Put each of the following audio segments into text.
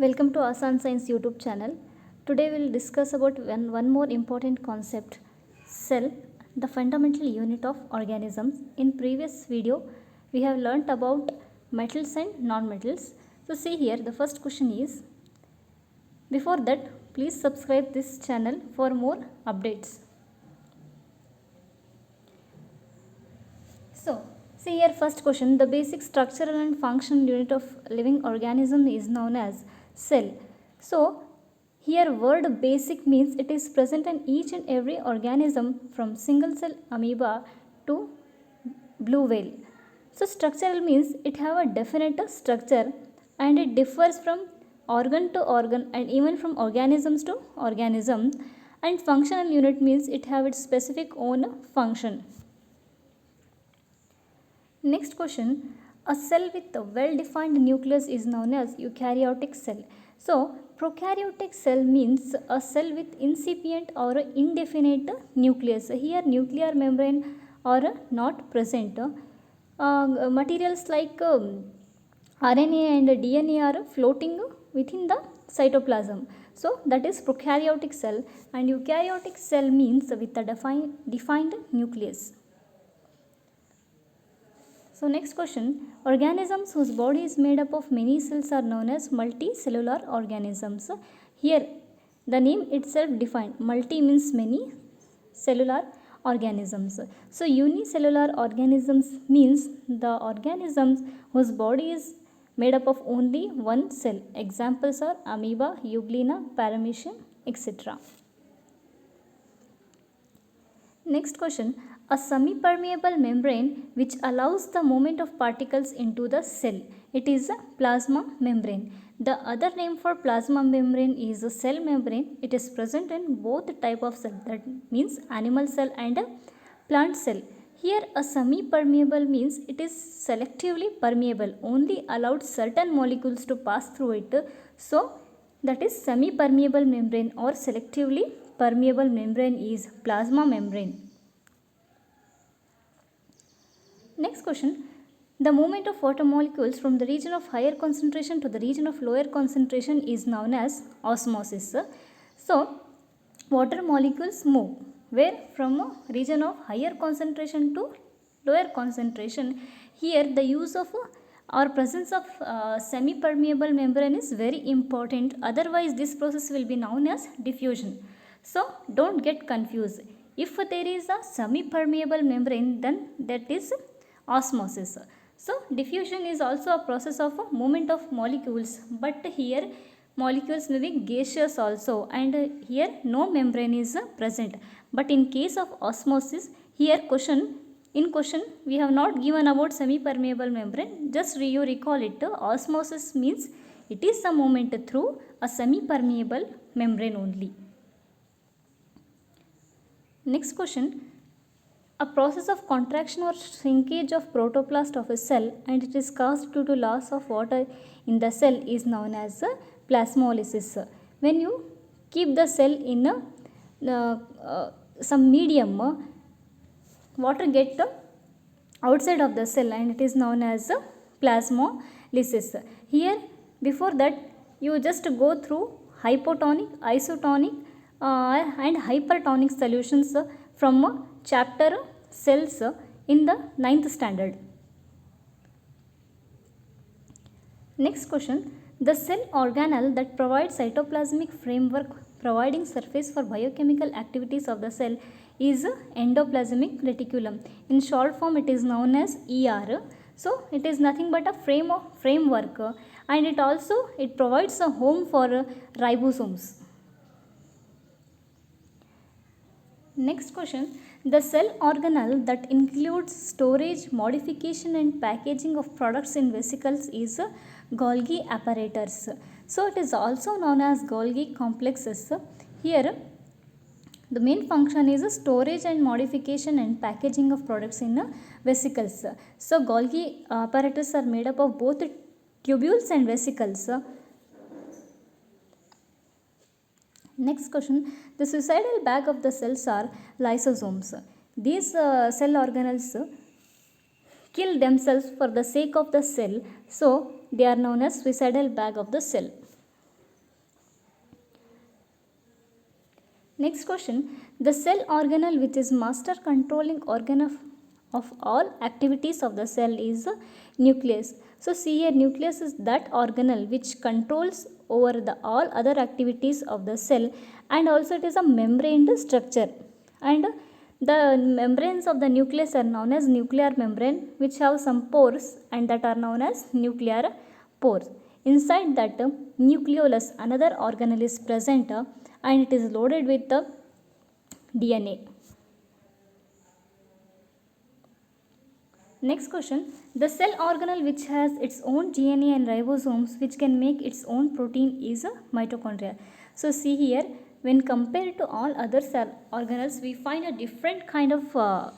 Welcome to Asan Science YouTube channel. Today we will discuss about one more important concept, cell, the fundamental unit of organisms. In previous video, we have learnt about metals and non-metals. So see here, the first question is, before that, please subscribe this channel for more updates. So, see here first question, the basic structural and functional unit of living organism is known as cell. So, here word basic means it is present in each and every organism from single cell amoeba to blue whale. So, structural means it have a definite structure and it differs from organ to organ and even from organisms to organism, and functional unit means it have its specific own function. Next question, a cell with a well-defined nucleus is known as eukaryotic cell. So, prokaryotic cell means a cell with incipient or indefinite nucleus. Here nuclear membrane are not present. Materials like RNA and DNA are floating within the cytoplasm. So, that is prokaryotic cell, and eukaryotic cell means with a defined nucleus. So next question, organisms whose body is made up of many cells are known as multicellular organisms. Here the name itself defined, multi means many, cellular organisms. So unicellular organisms means the organisms whose body is made up of only one cell. Examples are amoeba, euglena, paramecium, etc. Next question, a semi-permeable membrane which allows the movement of particles into the cell. It is a plasma membrane. The other name for plasma membrane is a cell membrane. It is present in both type of cell, that means animal cell and a plant cell. Here a semi-permeable means it is selectively permeable, only allowed certain molecules to pass through it. So that is semi-permeable membrane or selectively permeable membrane is plasma membrane. Next question, the movement of water molecules from the region of higher concentration to the region of lower concentration is known as osmosis. So, water molecules move where from a region of higher concentration to lower concentration. Here the use of or presence of semi-permeable membrane is very important, otherwise this process will be known as diffusion. So, don't get confused. If there is a semi-permeable membrane, then that is osmosis. So, diffusion is also a process of a movement of molecules, but here molecules may be gaseous also, and here no membrane is present. But in case of osmosis, here in question we have not given about semi-permeable membrane, just you recall it. Osmosis means it is the movement through a semi-permeable membrane only. Next question, a process of contraction or shrinkage of protoplast of a cell and it is caused due to loss of water in the cell is known as plasmolysis. When you keep the cell in some medium, water get outside of the cell and it is known as plasmolysis. Here before that you just go through hypotonic, isotonic and hypertonic solutions from chapter cells in the 9th standard. Next question, the cell organelle that provides cytoplasmic framework providing surface for biochemical activities of the cell is endoplasmic reticulum. In short form it is known as ER. So it is nothing but a framework and it provides a home for ribosomes. Next question, the cell organelle that includes storage, modification and packaging of products in vesicles is Golgi apparatus. So it is also known as Golgi complexes. Here the main function is storage and modification and packaging of products in vesicles. So Golgi apparatus are made up of both tubules and vesicles. Next question, the suicidal bag of the cells are lysosomes. These cell organelles kill themselves for the sake of the cell, so they are known as suicidal bag of the cell. Next question, the cell organelle which is master controlling organ of all activities of the cell is the nucleus. So see here, nucleus is that organelle which controls over the all other activities of the cell, and also it is a membraned structure, and the membranes of the nucleus are known as nuclear membrane, which have some pores and that are known as nuclear pores. Inside that nucleolus, another organelle is present, and it is loaded with the DNA. Next question, the cell organelle which has its own DNA and ribosomes which can make its own protein is a mitochondria. So see here, when compared to all other cell organelles, we find a different kind of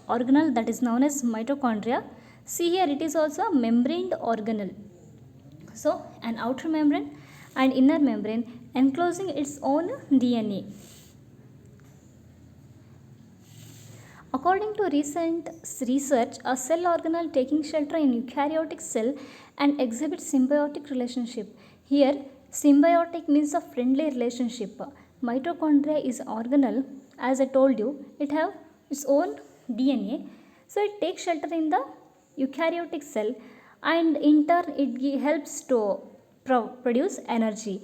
organelle that is known as mitochondria. See here, it is also a membraned organelle. So an outer membrane and inner membrane enclosing its own DNA. According to recent research, a cell organelle taking shelter in eukaryotic cell and exhibits symbiotic relationship. Here, symbiotic means a friendly relationship. Mitochondria is organelle, as I told you, it have its own DNA, so it takes shelter in the eukaryotic cell, and in turn it helps to produce energy.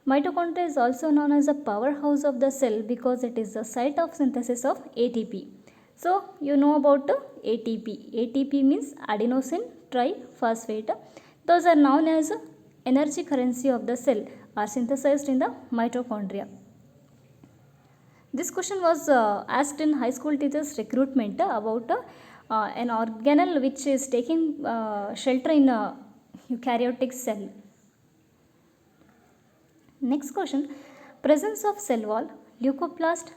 Mitochondria is also known as the powerhouse of the cell because it is the site of synthesis of ATP. So you know about ATP. ATP means adenosine triphosphate. Those are known as energy currency of the cell, are synthesized in the mitochondria. This question was asked in high school teachers recruitment about an organelle which is taking shelter in a eukaryotic cell. Next question, presence of cell wall, leucoplast,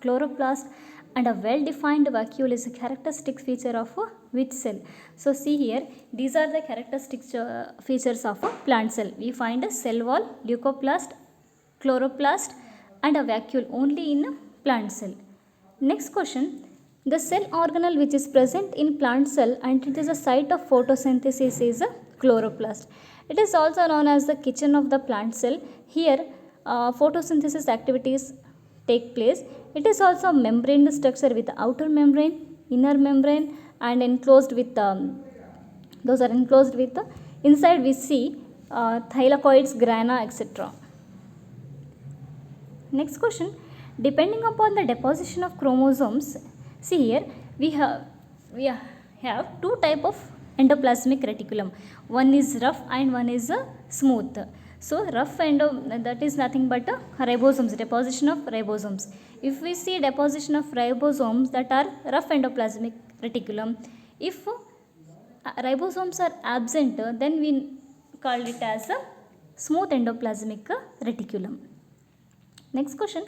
chloroplast and a well-defined vacuole is a characteristic feature of which cell? So see here, these are the characteristic features of a plant cell. We find a cell wall, leucoplast, chloroplast and a vacuole only in a plant cell. Next question, the cell organelle which is present in plant cell and it is a site of photosynthesis is a chloroplast. It is also known as the kitchen of the plant cell. Here photosynthesis activities take place. It is also a membrane structure with outer membrane, inner membrane and enclosed with those are enclosed with inside we see thylakoids, grana, etc. Next question, depending upon the deposition of chromosomes, see here we have two type of endoplasmic reticulum. One is rough and one is smooth. So rough that is nothing but ribosomes, deposition of ribosomes. If we see deposition of ribosomes, that are rough endoplasmic reticulum. If ribosomes are absent, then we call it as a smooth endoplasmic reticulum. Next question,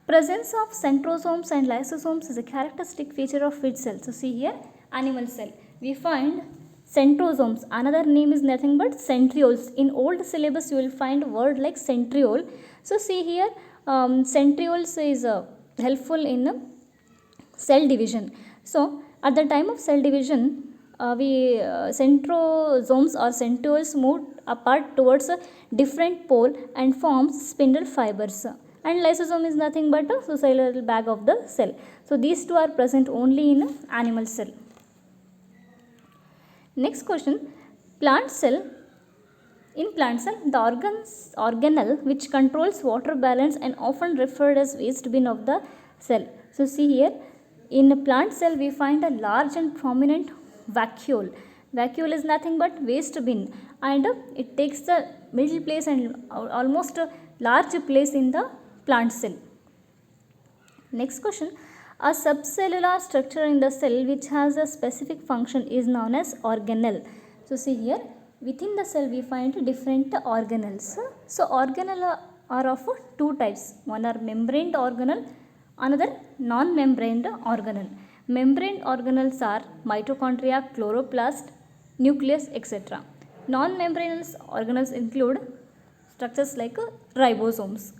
presence of centrosomes and lysosomes is a characteristic feature of which cell? So see here, animal cell. We find centrosomes, another name is nothing but centrioles. In old syllabus you will find a word like centriole. So see here, centrioles is helpful in cell division. So at the time of cell division, centrosomes or centrioles move apart towards a different pole and forms spindle fibers. And lysosome is nothing but a succinyl bag of the cell. So these two are present only in animal cell. Next question, plant cell. In plant cell, the organelle which controls water balance and often referred as waste bin of the cell. So see here, in a plant cell we find a large and prominent vacuole. Vacuole is nothing but waste bin, and it takes the middle place and almost a large place in the plant cell. Next question, a subcellular structure in the cell which has a specific function is known as organelle. So see here, within the cell we find different organelles. So organelle are of two types. One are membraned organelle, another non-membraned organelle. Membrane organelles are mitochondria, chloroplast, nucleus, etc. Non-membranous organelles include structures like ribosomes.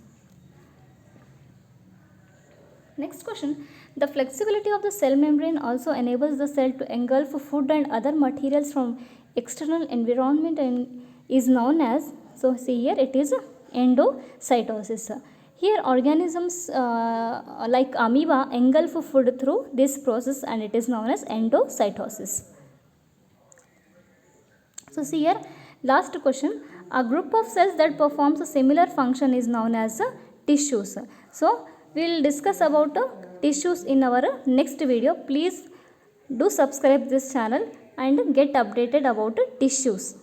Next question, the flexibility of the cell membrane also enables the cell to engulf food and other materials from external environment and is known as, so see here it is endocytosis. Here organisms like amoeba engulf food through this process and it is known as endocytosis. So see here, last question, a group of cells that performs a similar function is known as tissues. So we will discuss about tissues in our next video. Please do subscribe this channel and get updated about tissues.